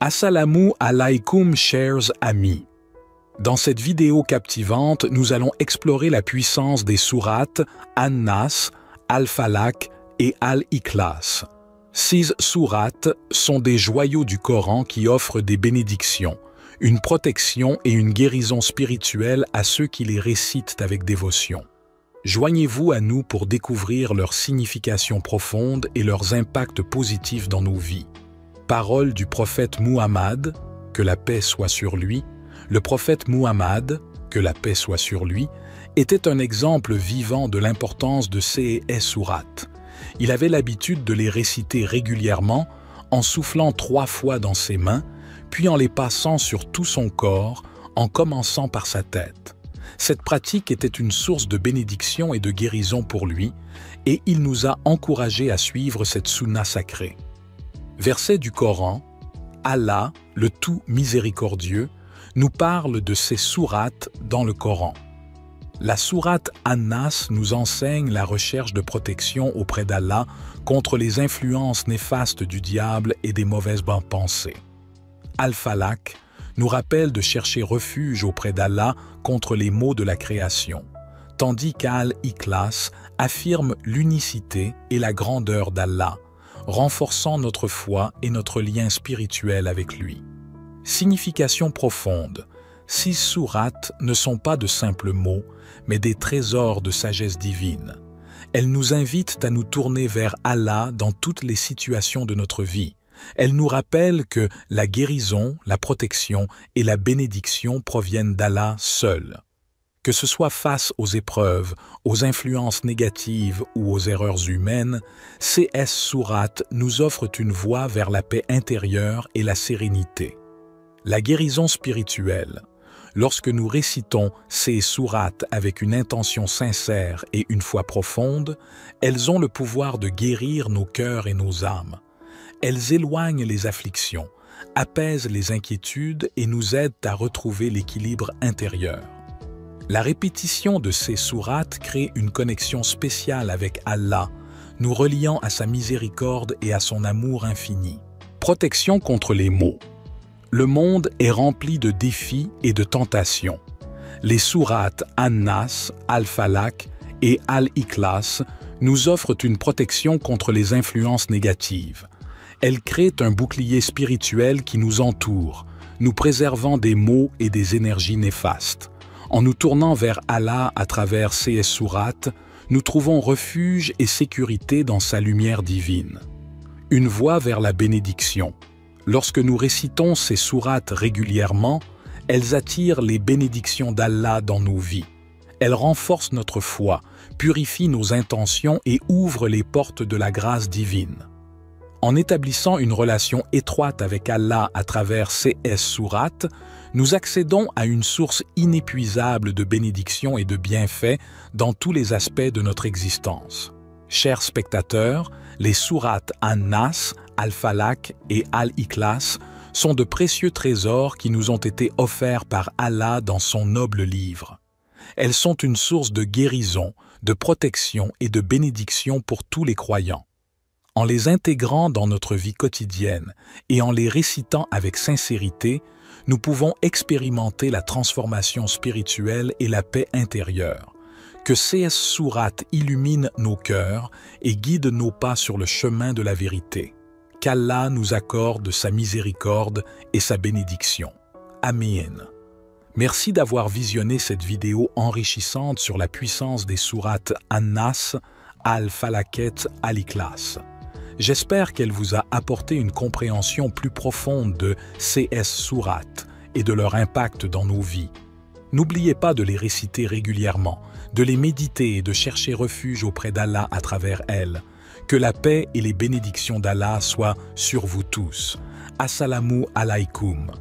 Assalamu alaikum chers amis. Dans cette vidéo captivante, nous allons explorer la puissance des sourates An-Nas, Al-Falaq et Al-Ikhlas. 6 sourates sont des joyaux du Coran qui offrent des bénédictions, une protection et une guérison spirituelle à ceux qui les récitent avec dévotion. Joignez-vous à nous pour découvrir leur signification profonde et leurs impacts positifs dans nos vies. Paroles du prophète Muhammad, que la paix soit sur lui, le prophète Muhammad, que la paix soit sur lui, était un exemple vivant de l'importance de ces sourates. Il avait l'habitude de les réciter régulièrement en soufflant 3 fois dans ses mains, puis en les passant sur tout son corps, en commençant par sa tête. Cette pratique était une source de bénédiction et de guérison pour lui, et il nous a encouragés à suivre cette sunna sacrée. Verset du Coran, Allah, le tout miséricordieux, nous parle de ces sourates dans le Coran. La sourate An-Nas nous enseigne la recherche de protection auprès d'Allah contre les influences néfastes du diable et des mauvaises pensées. Al-Falaq nous rappelle de chercher refuge auprès d'Allah contre les maux de la création, tandis qu'Al-Ikhlas affirme l'unicité et la grandeur d'Allah, renforçant notre foi et notre lien spirituel avec lui. Signification profonde. 6 sourates ne sont pas de simples mots, mais des trésors de sagesse divine. Elles nous invitent à nous tourner vers Allah dans toutes les situations de notre vie. Elles nous rappellent que la guérison, la protection et la bénédiction proviennent d'Allah seul. Que ce soit face aux épreuves, aux influences négatives ou aux erreurs humaines, ces sourates nous offrent une voie vers la paix intérieure et la sérénité. La guérison spirituelle. Lorsque nous récitons ces sourates avec une intention sincère et une foi profonde, elles ont le pouvoir de guérir nos cœurs et nos âmes. Elles éloignent les afflictions, apaisent les inquiétudes et nous aident à retrouver l'équilibre intérieur. La répétition de ces sourates crée une connexion spéciale avec Allah, nous reliant à sa miséricorde et à son amour infini. Protection contre les maux. Le monde est rempli de défis et de tentations. Les sourates An-Nas, Al-Falaq et Al-Ikhlas nous offrent une protection contre les influences négatives. Elles créent un bouclier spirituel qui nous entoure, nous préservant des maux et des énergies néfastes. En nous tournant vers Allah à travers ces sourates, nous trouvons refuge et sécurité dans sa lumière divine. Une voie vers la bénédiction. Lorsque nous récitons ces sourates régulièrement, elles attirent les bénédictions d'Allah dans nos vies. Elles renforcent notre foi, purifient nos intentions et ouvrent les portes de la grâce divine. En établissant une relation étroite avec Allah à travers ces sourates, nous accédons à une source inépuisable de bénédictions et de bienfaits dans tous les aspects de notre existence. Chers spectateurs, les sourates An-Nas, Al-Falaq et Al-Ikhlas sont de précieux trésors qui nous ont été offerts par Allah dans son noble livre. Elles sont une source de guérison, de protection et de bénédiction pour tous les croyants. En les intégrant dans notre vie quotidienne et en les récitant avec sincérité, nous pouvons expérimenter la transformation spirituelle et la paix intérieure. Que ces sourates illuminent nos cœurs et guident nos pas sur le chemin de la vérité. Qu'Allah nous accorde sa miséricorde et sa bénédiction. Amen. Merci d'avoir visionné cette vidéo enrichissante sur la puissance des sourates An-Nas, Al-Falaq et Al-Ikhlas. J'espère qu'elle vous a apporté une compréhension plus profonde de ces sourates et de leur impact dans nos vies. N'oubliez pas de les réciter régulièrement, de les méditer et de chercher refuge auprès d'Allah à travers elles. Que la paix et les bénédictions d'Allah soient sur vous tous. Assalamu alaikum.